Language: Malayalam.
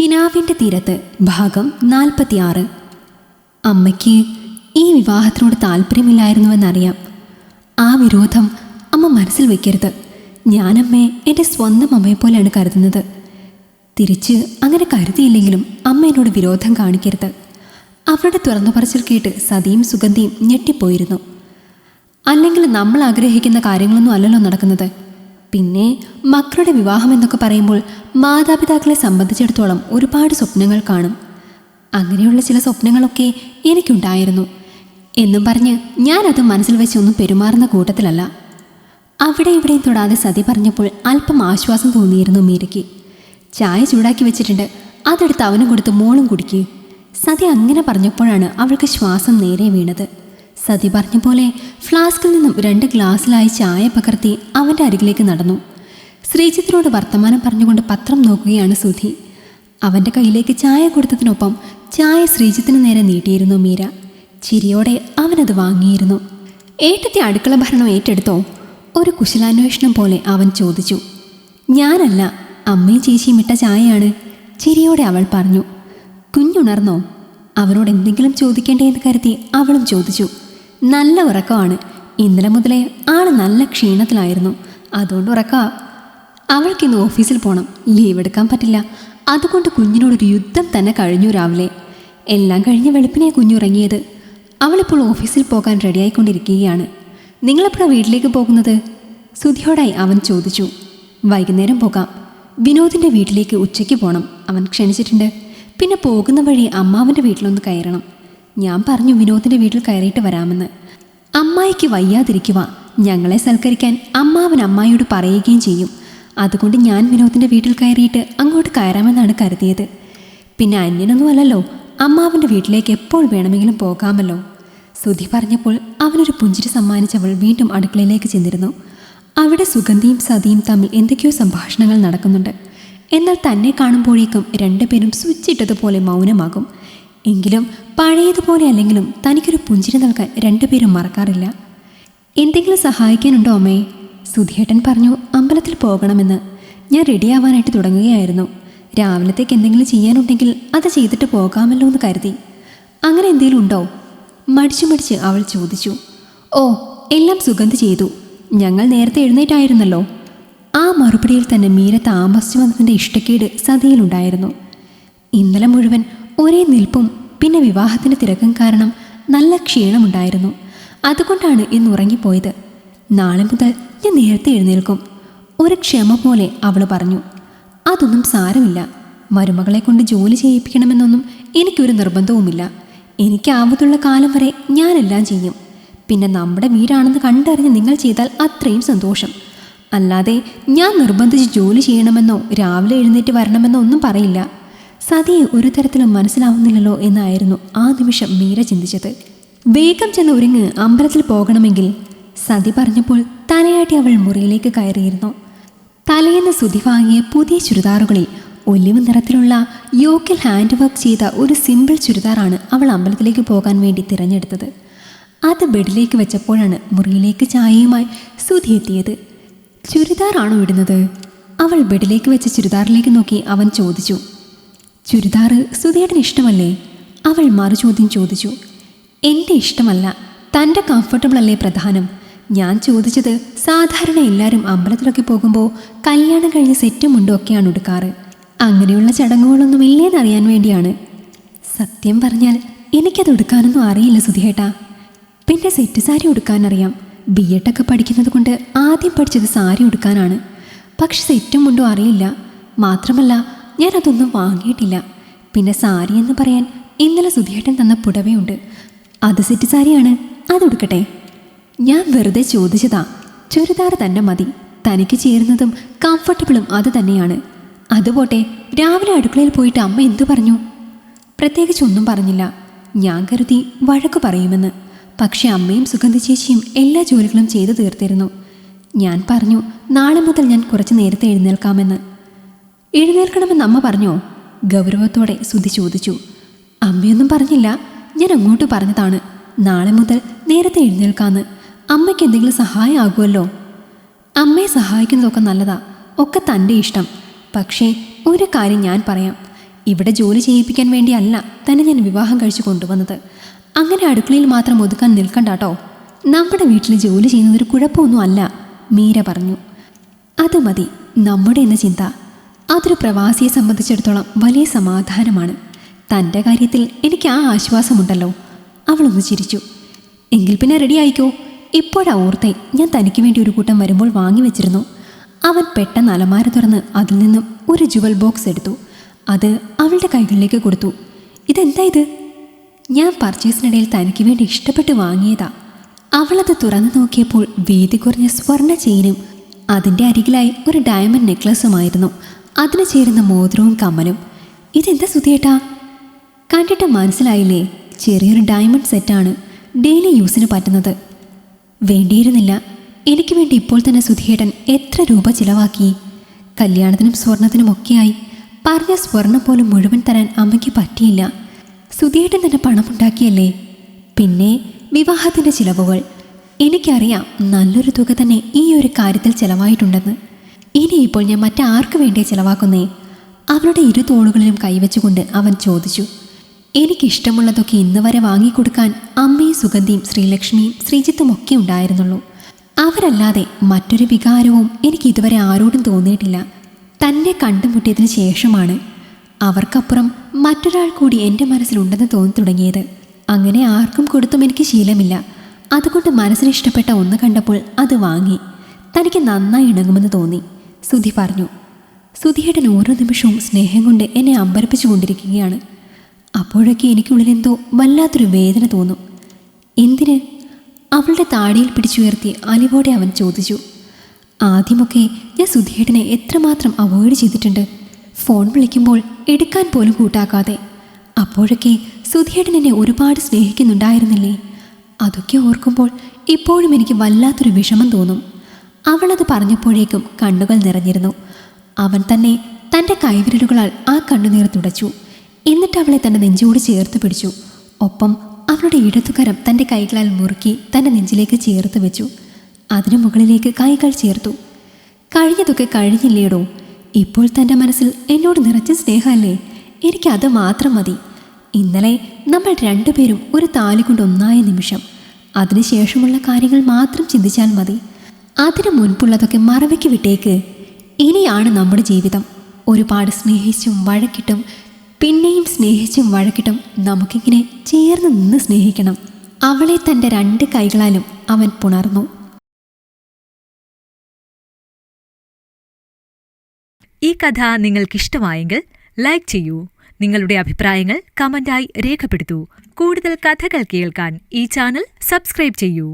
കിനാവിൻ്റെ തീരത്ത് ഭാഗം 46. അമ്മയ്ക്ക് ഈ വിവാഹത്തിനോട് താല്പര്യമില്ലായിരുന്നുവെന്നറിയാം. ആ വിരോധം അമ്മ മനസ്സിൽ വയ്ക്കരുത്. ഞാനമ്മയെ എൻ്റെ സ്വന്തം അമ്മയെപ്പോലെയാണ് കരുതുന്നത്. തിരിച്ച് അങ്ങനെ കരുതിയില്ലെങ്കിലും അമ്മ എന്നോട് വിരോധം കാണിക്കരുത്. അവരുടെ തുറന്നു പറച്ചിൽ കേട്ട് സതിയും സുഗന്ധിയും ഞെട്ടിപ്പോയിരുന്നു. അല്ലെങ്കിൽ നമ്മൾ ആഗ്രഹിക്കുന്ന കാര്യങ്ങളൊന്നും അല്ലല്ലോ നടക്കുന്നത്. പിന്നെ മക്കളുടെ വിവാഹം എന്നൊക്കെ പറയുമ്പോൾ മാതാപിതാക്കളെ സംബന്ധിച്ചിടത്തോളം ഒരുപാട് സ്വപ്നങ്ങൾ കാണും. അങ്ങനെയുള്ള ചില സ്വപ്നങ്ങളൊക്കെ എനിക്കുണ്ടായിരുന്നു എന്നും പറഞ്ഞ് ഞാനത് മനസ്സിൽ വെച്ചൊന്നും പെരുമാറുന്ന കൂട്ടത്തിലല്ല. അവിടെ ഇവിടെയും തൊടാതെ സതി പറഞ്ഞപ്പോൾ അല്പം ആശ്വാസം തോന്നിയിരുന്നു മീരയ്ക്ക്. ചായ ചൂടാക്കി വെച്ചിട്ടുണ്ട്, അതെടുത്ത് അവനും കൊടുത്ത് മോളും കുടിക്കുക. സതി അങ്ങനെ പറഞ്ഞപ്പോഴാണ് അവൾക്ക് ശ്വാസം നേരെ വീണത്. സതി പറഞ്ഞ പോലെ ഫ്ലാസ്കിൽ നിന്നും 2 ഗ്ലാസ്സിലായി ചായ പകർത്തി അവൻ്റെ അരികിലേക്ക് നടന്നു. ശ്രീജിത്തിനോട് വർത്തമാനം പറഞ്ഞുകൊണ്ട് പത്രം നോക്കുകയാണ് സുധി. അവൻ്റെ കയ്യിലേക്ക് ചായ കൊടുത്തതിനൊപ്പം ചായ ശ്രീജിത്തിന് നേരെ നീട്ടിയിരുന്നു മീര. ചിരിയോടെ അവനത് വാങ്ങിയിരുന്നു. ഏട്ടത്തെ അടുക്കള ഭരണം ഏറ്റെടുത്തോ? ഒരു കുശലാന്വേഷണം പോലെ അവൻ ചോദിച്ചു. ഞാനല്ല, അമ്മയും ചേച്ചിയും ഇട്ട ചായയാണ്, ചിരിയോടെ അവൾ പറഞ്ഞു. കുഞ്ഞുണർന്നോ? അവനോട് എന്തെങ്കിലും ചോദിക്കേണ്ടേ എന്ന് കരുതി അവളും ചോദിച്ചു. നല്ല ഉറക്കമാണ്. ഇന്നലെ മുതലേ ആൾ നല്ല ക്ഷീണത്തിലായിരുന്നു, അതുകൊണ്ട് ഉറക്കാ. അവൾക്കിന്ന് ഓഫീസിൽ പോകണം, ലീവ് എടുക്കാൻ പറ്റില്ല. അതുകൊണ്ട് കുഞ്ഞിനോടൊരു യുദ്ധം തന്നെ കഴിഞ്ഞു രാവിലെ. എല്ലാം കഴിഞ്ഞ് വെളുപ്പിനെ കുഞ്ഞുറങ്ങിയത്. അവളിപ്പോൾ ഓഫീസിൽ പോകാൻ റെഡിയായിക്കൊണ്ടിരിക്കുകയാണ്. നിങ്ങളെപ്പോഴാണ് വീട്ടിലേക്ക് പോകുന്നത്? സുധിയോടായി അവൻ ചോദിച്ചു. വൈകുന്നേരം പോകാം. വിനോദിൻ്റെ വീട്ടിലേക്ക് ഉച്ചയ്ക്ക് പോകണം, അവൻ ക്ഷണിച്ചിട്ടുണ്ട്. പിന്നെ പോകുന്ന വഴി അമ്മാവൻ്റെ വീട്ടിലൊന്ന് കയറണം. ഞാൻ പറഞ്ഞു വിനോദിൻ്റെ വീട്ടിൽ കയറിയിട്ട് വരാമെന്ന്. അമ്മായിക്ക് വയ്യാതിരിക്കുക, ഞങ്ങളെ സൽക്കരിക്കാൻ അമ്മാവൻ അമ്മായിയോട് പറയുകയും ചെയ്യും. അതുകൊണ്ട് ഞാൻ വിനോദിൻ്റെ വീട്ടിൽ കയറിയിട്ട് അങ്ങോട്ട് കയറാമെന്നാണ് കരുതിയത്. പിന്നെ അന്യനൊന്നും അല്ലല്ലോ, അമ്മാവൻ്റെ വീട്ടിലേക്ക് എപ്പോൾ വേണമെങ്കിലും പോകാമല്ലോ. സുധി പറഞ്ഞപ്പോൾ അവനൊരു പുഞ്ചിരി സമ്മാനിച്ചവൾ വീണ്ടും അടുക്കളയിലേക്ക് ചെന്നിരുന്നു. അവിടെ സുഗന്ധിയും സതിയും തമ്മിൽ എന്തൊക്കെയോ സംഭാഷണങ്ങൾ നടക്കുന്നുണ്ട്. എന്നാൽ തന്നെ കാണുമ്പോഴേക്കും 2 പേരും സ്വിച്ച് ഇട്ടതുപോലെ മൗനമാകും. എങ്കിലും പഴയതുപോലെ അല്ലെങ്കിലും തനിക്കൊരു പുഞ്ചിരി നൽകാൻ 2 പേരും മറക്കാറില്ല. എന്തെങ്കിലും സഹായിക്കാനുണ്ടോ അമ്മേ? സുധിയേട്ടൻ പറഞ്ഞു അമ്പലത്തിൽ പോകണമെന്ന്. ഞാൻ റെഡിയാവാനായിട്ട് തുടങ്ങുകയായിരുന്നു. രാവിലത്തേക്ക് എന്തെങ്കിലും ചെയ്യാനുണ്ടെങ്കിൽ അത് ചെയ്തിട്ട് പോകാമല്ലോ എന്ന് കരുതി. അങ്ങനെ എന്തെങ്കിലും ഉണ്ടോ? മടിച്ചു അവൾ ചോദിച്ചു. ഓ, എല്ലാം സുഗന്ധി ചെയ്തു. ഞങ്ങൾ നേരത്തെ എഴുന്നേറ്റായിരുന്നല്ലോ. ആ മറുപടിയിൽ തന്നെ മീര താമസിച്ചു വന്നതിൻ്റെ ഇഷ്ടക്കേട് സതിയിലുണ്ടായിരുന്നു. ഇന്നലെ മുഴുവൻ ഒരേ നിൽപ്പും പിന്നെ വിവാഹത്തിൻ്റെ തിരക്കും കാരണം നല്ല ക്ഷീണമുണ്ടായിരുന്നു. അതുകൊണ്ടാണ് ഇന്ന് ഉറങ്ങിപ്പോയത്. നാളെ മുതൽ ഞാൻ നേരത്തെ എഴുന്നേൽക്കും, ഒരു ക്ഷമ പോലെ അവൾ പറഞ്ഞു. അതൊന്നും സാരമില്ല. മരുമകളെ കൊണ്ട് ജോലി ചെയ്യിപ്പിക്കണമെന്നൊന്നും എനിക്കൊരു നിർബന്ധവുമില്ല. എനിക്കാവതുള്ള കാലം വരെ ഞാനെല്ലാം ചെയ്യും. പിന്നെ നമ്മുടെ വീടാണെന്ന് കണ്ടറിഞ്ഞ് നിങ്ങൾ ചെയ്താൽ അത്രയും സന്തോഷം. അല്ലാതെ ഞാൻ നിർബന്ധിച്ച് ജോലി ചെയ്യണമെന്നോ രാവിലെ എഴുന്നേറ്റ് വരണമെന്നോ ഒന്നും പറയില്ല. സതിയെ ഒരു തരത്തിലും മനസ്സിലാവുന്നില്ലല്ലോ എന്നായിരുന്നു ആ നിമിഷം മീര ചിന്തിച്ചത്. വേഗം ചെന്ന് ഒരുങ്ങ്, അമ്പലത്തിൽ പോകണമെങ്കിൽ. സതി പറഞ്ഞപ്പോൾ തലയാട്ടി അവൾ മുറിയിലേക്ക് കയറിയിരുന്നു. തലേന്ന് സുധി വാങ്ങിയ പുതിയ ചുരിദാറുകളിൽ ഒലിവ് നിറത്തിലുള്ള യോക്കിൽ ഹാൻഡ് വർക്ക് ചെയ്ത ഒരു സിമ്പിൾ ചുരിദാറാണ് അവൾ അമ്പലത്തിലേക്ക് പോകാൻ വേണ്ടി തിരഞ്ഞെടുത്തത്. അത് ബെഡിലേക്ക് വെച്ചപ്പോഴാണ് മുറിയിലേക്ക് ചായയുമായി സുധി എത്തിയത്. ചുരിദാറാണോ ഇടുന്നത്? അവൾ ബെഡിലേക്ക് വെച്ച ചുരിദാറിലേക്ക് നോക്കി അവൻ ചോദിച്ചു. ചുരിദാർ സുധിയേട്ടന് ഇഷ്ടമല്ലേ? അവൾ മറുചോദ്യം ചോദിച്ചു. എൻ്റെ ഇഷ്ടമല്ല, തൻ്റെ കംഫർട്ടബിൾ അല്ലേ പ്രധാനം. ഞാൻ ചോദിച്ചത് സാധാരണ എല്ലാവരും അമ്പലത്തിലൊക്കെ പോകുമ്പോൾ കല്യാണം കഴിഞ്ഞ് സെറ്റും മുണ്ടും ഒക്കെയാണ് ഉടുക്കാറ്. അങ്ങനെയുള്ള ചടങ്ങുകളൊന്നും ഇല്ലേന്നറിയാൻ വേണ്ടിയാണ്. സത്യം പറഞ്ഞാൽ എനിക്കത് ഉടുക്കാനൊന്നും അറിയില്ല സുധിയേട്ടാ. പിന്നെ സെറ്റ് സാരി ഉടുക്കാനറിയാം. BEd ഒക്കെ പഠിക്കുന്നത് കൊണ്ട് ആദ്യം പഠിച്ചത് സാരി ഉടുക്കാനാണ്. പക്ഷെ സെറ്റും മുണ്ടും അറിയില്ല. മാത്രമല്ല ഞാനതൊന്നും വാങ്ങിയിട്ടില്ല. പിന്നെ സാരി എന്ന് പറയാൻ ഇന്നലെ സുധിയേട്ടൻ തന്ന പുടവയുണ്ട്, അത് സെറ്റ് സാരിയാണ്, അതുടുക്കട്ടെ? ഞാൻ വെറുതെ ചോദിച്ചതാ. ചുരിദാർ തന്നെ മതി, തനിക്ക് ചേരുന്നതും കംഫർട്ടബിളും അത് തന്നെയാണ്. അതുപോട്ടെ, രാവിലെ അടുക്കളയിൽ പോയിട്ട് അമ്മ എന്തു പറഞ്ഞു? പ്രത്യേകിച്ചൊന്നും പറഞ്ഞില്ല. ഞാൻ കരുതി വഴക്ക് പറയുമെന്ന്. പക്ഷെ അമ്മയും സുഗന്ധി ചേച്ചിയും എല്ലാ ജോലികളും ചെയ്തു തീർത്തിരുന്നു. ഞാൻ പറഞ്ഞു നാളെ മുതൽ ഞാൻ കുറച്ച് നേരത്തെ എഴുന്നേൽക്കാമെന്ന്. എഴുന്നേൽക്കണമെന്ന് അമ്മ പറഞ്ഞോ? ഗൗരവത്തോടെ സുധി ചോദിച്ചു. അമ്മയൊന്നും പറഞ്ഞില്ല, ഞാൻ അങ്ങോട്ട് പറഞ്ഞതാണ്. നാളെ മുതൽ നേരത്തെ എഴുന്നേൽക്കാന്ന്. അമ്മയ്ക്ക് എന്തെങ്കിലും സഹായം ആകുമല്ലോ. അമ്മയെ സഹായിക്കുന്നതൊക്കെ നല്ലതാ, ഒക്കെ തൻ്റെ ഇഷ്ടം. പക്ഷേ ഒരു കാര്യം ഞാൻ പറയാം, ഇവിടെ ജോലി ചെയ്യിപ്പിക്കാൻ വേണ്ടിയല്ല തന്നെ ഞാൻ വിവാഹം കഴിച്ചു കൊണ്ടുവന്നത്. അങ്ങനെ അടുക്കളയിൽ മാത്രം ഒതുക്കാൻ നിൽക്കണ്ടാട്ടോ. നമ്മുടെ വീട്ടിൽ ജോലി ചെയ്യുന്നതൊരു കുഴപ്പമൊന്നും അല്ല, മീര പറഞ്ഞു. അത് മതി നമ്മുടെ എന്ന ചിന്ത. അതൊരു പ്രവാസിയെ സംബന്ധിച്ചിടത്തോളം വലിയ സമാധാനമാണ്. തൻ്റെ കാര്യത്തിൽ എനിക്ക് ആ ആശ്വാസമുണ്ടല്ലോ. അവളൊന്ന് ചിരിച്ചു. എങ്കിൽ പിന്നെ റെഡി ആയിക്കോ. ഇപ്പോഴാ ഓർത്തെ, ഞാൻ തനിക്ക് വേണ്ടി ഒരു കൂട്ടം വരുമ്പോൾ വാങ്ങി വെച്ചിരുന്നു. അവൻ പെട്ടെന്ന് അലമാര തുറന്ന് അതിൽ നിന്നും ഒരു ജുവൽ ബോക്സ് എടുത്തു. അത് അവളുടെ കൈകളിലേക്ക് കൊടുത്തു. ഇതെന്താ ഇത്? ഞാൻ പർച്ചേസിനിടയിൽ തനിക്ക് വേണ്ടി ഇഷ്ടപ്പെട്ട് വാങ്ങിയതാ. അവളത് തുറന്നു നോക്കിയപ്പോൾ വീതി കുറഞ്ഞ സ്വർണ്ണ ചെയിനും അതിൻ്റെ അരികിലായി ഒരു ഡയമണ്ട് നെക്ലസുമായിരുന്നു. അതിന് ചേരുന്ന മോതിരവും കമ്മലും. ഇതെന്താ സുധിയേട്ടാ? കണ്ടിട്ട് മനസ്സിലായില്ലേ? ചെറിയൊരു ഡയമണ്ട് സെറ്റാണ്, ഡെയിലി യൂസിന് പറ്റുന്നത്. വേണ്ടിയിരുന്നില്ല. എനിക്ക് വേണ്ടി ഇപ്പോൾ തന്നെ സുധിയേട്ടൻ എത്ര രൂപ ചിലവാക്കി? കല്യാണത്തിനും സ്വർണത്തിനുമൊക്കെയായി. പറഞ്ഞ സ്വർണം പോലും മുഴുവൻ തരാൻ അമ്മയ്ക്ക് പറ്റിയില്ല. സുധിയേട്ടൻ തന്നെ പണമുണ്ടാക്കിയല്ലേ. പിന്നെ വിവാഹത്തിൻ്റെ ചിലവുകൾ. എനിക്കറിയാം നല്ലൊരു തുക തന്നെ ഈ ഒരു കാര്യത്തിൽ ചിലവായിട്ടുണ്ടെന്ന്. ഇനിയിപ്പോൾ ഞാൻ മറ്റാർക്ക് വേണ്ടിയേ ചിലവാക്കുന്നേ? അവളുടെ ഇരു തോളുകളിലും കൈവച്ചുകൊണ്ട് അവൻ ചോദിച്ചു. എനിക്കിഷ്ടമുള്ളതൊക്കെ ഇന്ന് വരെ വാങ്ങിക്കൊടുക്കാൻ അമ്മയും സുഗന്ധിയും ശ്രീലക്ഷ്മിയും ശ്രീജിത്തും ഒക്കെ ഉണ്ടായിരുന്നുള്ളൂ. അവരല്ലാതെ മറ്റൊരു വികാരവും എനിക്ക് ഇതുവരെ ആരോടും തോന്നിയിട്ടില്ല. തന്നെ കണ്ടുമുട്ടിയതിന് ശേഷമാണ് അവർക്കപ്പുറം മറ്റൊരാൾ കൂടി എൻ്റെ മനസ്സിലുണ്ടെന്ന് തോന്നി തുടങ്ങിയത്. അങ്ങനെ ആർക്കും കൊടുത്തും എനിക്ക് ശീലമില്ല. അതുകൊണ്ട് മനസ്സിന് ഇഷ്ടപ്പെട്ട ഒന്ന് കണ്ടപ്പോൾ അത് വാങ്ങി. തനിക്ക് നന്നായി ഇണങ്ങുമെന്ന് തോന്നി, സുധി പറഞ്ഞു. സുധിയേട്ടൻ ഓരോ നിമിഷവും സ്നേഹം കൊണ്ട് എന്നെ അമ്പരപ്പിച്ചു കൊണ്ടിരിക്കുകയാണ്. അപ്പോഴൊക്കെ എനിക്കുള്ളിലെന്തോ വല്ലാത്തൊരു വേദന തോന്നും. എന്തിന്? അവളുടെ താടിയിൽ പിടിച്ചുയർത്തി അലിവോടെ അവൻ ചോദിച്ചു. ആദ്യമൊക്കെ ഞാൻ സുധിയേട്ടനെ എത്രമാത്രം അവോയ്ഡ് ചെയ്തിട്ടുണ്ട്. ഫോൺ വിളിക്കുമ്പോൾ എടുക്കാൻ പോലും കൂട്ടാക്കാതെ. അപ്പോഴൊക്കെ സുധിയേട്ടൻ എന്നെ ഒരുപാട് സ്നേഹിക്കുന്നുണ്ടായിരുന്നില്ലേ? അതൊക്കെ ഓർക്കുമ്പോൾ ഇപ്പോഴും എനിക്ക് വല്ലാത്തൊരു വിഷമം തോന്നും. അവളത് പറഞ്ഞപ്പോഴേക്കും കണ്ണുകൾ നിറഞ്ഞിരുന്നു. അവൻ തന്നെ തൻ്റെ കൈവിരലുകളാൽ ആ കണ്ണുനീർ തുടച്ചു. എന്നിട്ട് അവളെ തൻ്റെ നെഞ്ചോട് ചേർത്ത് പിടിച്ചു. ഒപ്പം അവളുടെ ഇടതുകരം തൻ്റെ കൈകളാൽ മുറുക്കി തൻ്റെ നെഞ്ചിലേക്ക് ചേർത്ത് വെച്ചു. അതിനു മുകളിലേക്ക് കൈകൾ ചേർത്തു. കഴിഞ്ഞതൊക്കെ കഴിഞ്ഞില്ലേടോ. ഇപ്പോൾ തൻ്റെ മനസ്സിൽ എന്നോട് നിറച്ച സ്നേഹമല്ലേ? എനിക്കത് മാത്രം മതി. ഇന്നലെ നമ്മൾ രണ്ടുപേരും ഒരു താലി കൊണ്ട് ഒന്നായ നിമിഷം. അതിനുശേഷമുള്ള കാര്യങ്ങൾ മാത്രം ചിന്തിച്ചാൽ മതി. അതിനു മുൻപുള്ളതൊക്കെ മറവയ്ക്ക് വിട്ടേക്ക്. ഇനിയാണ് നമ്മുടെ ജീവിതം. ഒരുപാട് സ്നേഹിച്ചും വഴക്കിട്ടും പിന്നെയും സ്നേഹിച്ചും വഴക്കിട്ടും നമുക്കിങ്ങനെ ചേർന്ന് നിന്ന് സ്നേഹിക്കണം. അവളെ തൻ്റെ രണ്ട് കൈകളാലും അവൻ പുണർന്നു. ഈ കഥ നിങ്ങൾക്കിഷ്ടമായെങ്കിൽ ലൈക്ക് ചെയ്യൂ. നിങ്ങളുടെ അഭിപ്രായങ്ങൾ കമന്റായി രേഖപ്പെടുത്തൂ. കൂടുതൽ കഥകൾ കേൾക്കാൻ ഈ ചാനൽ സബ്സ്ക്രൈബ് ചെയ്യൂ.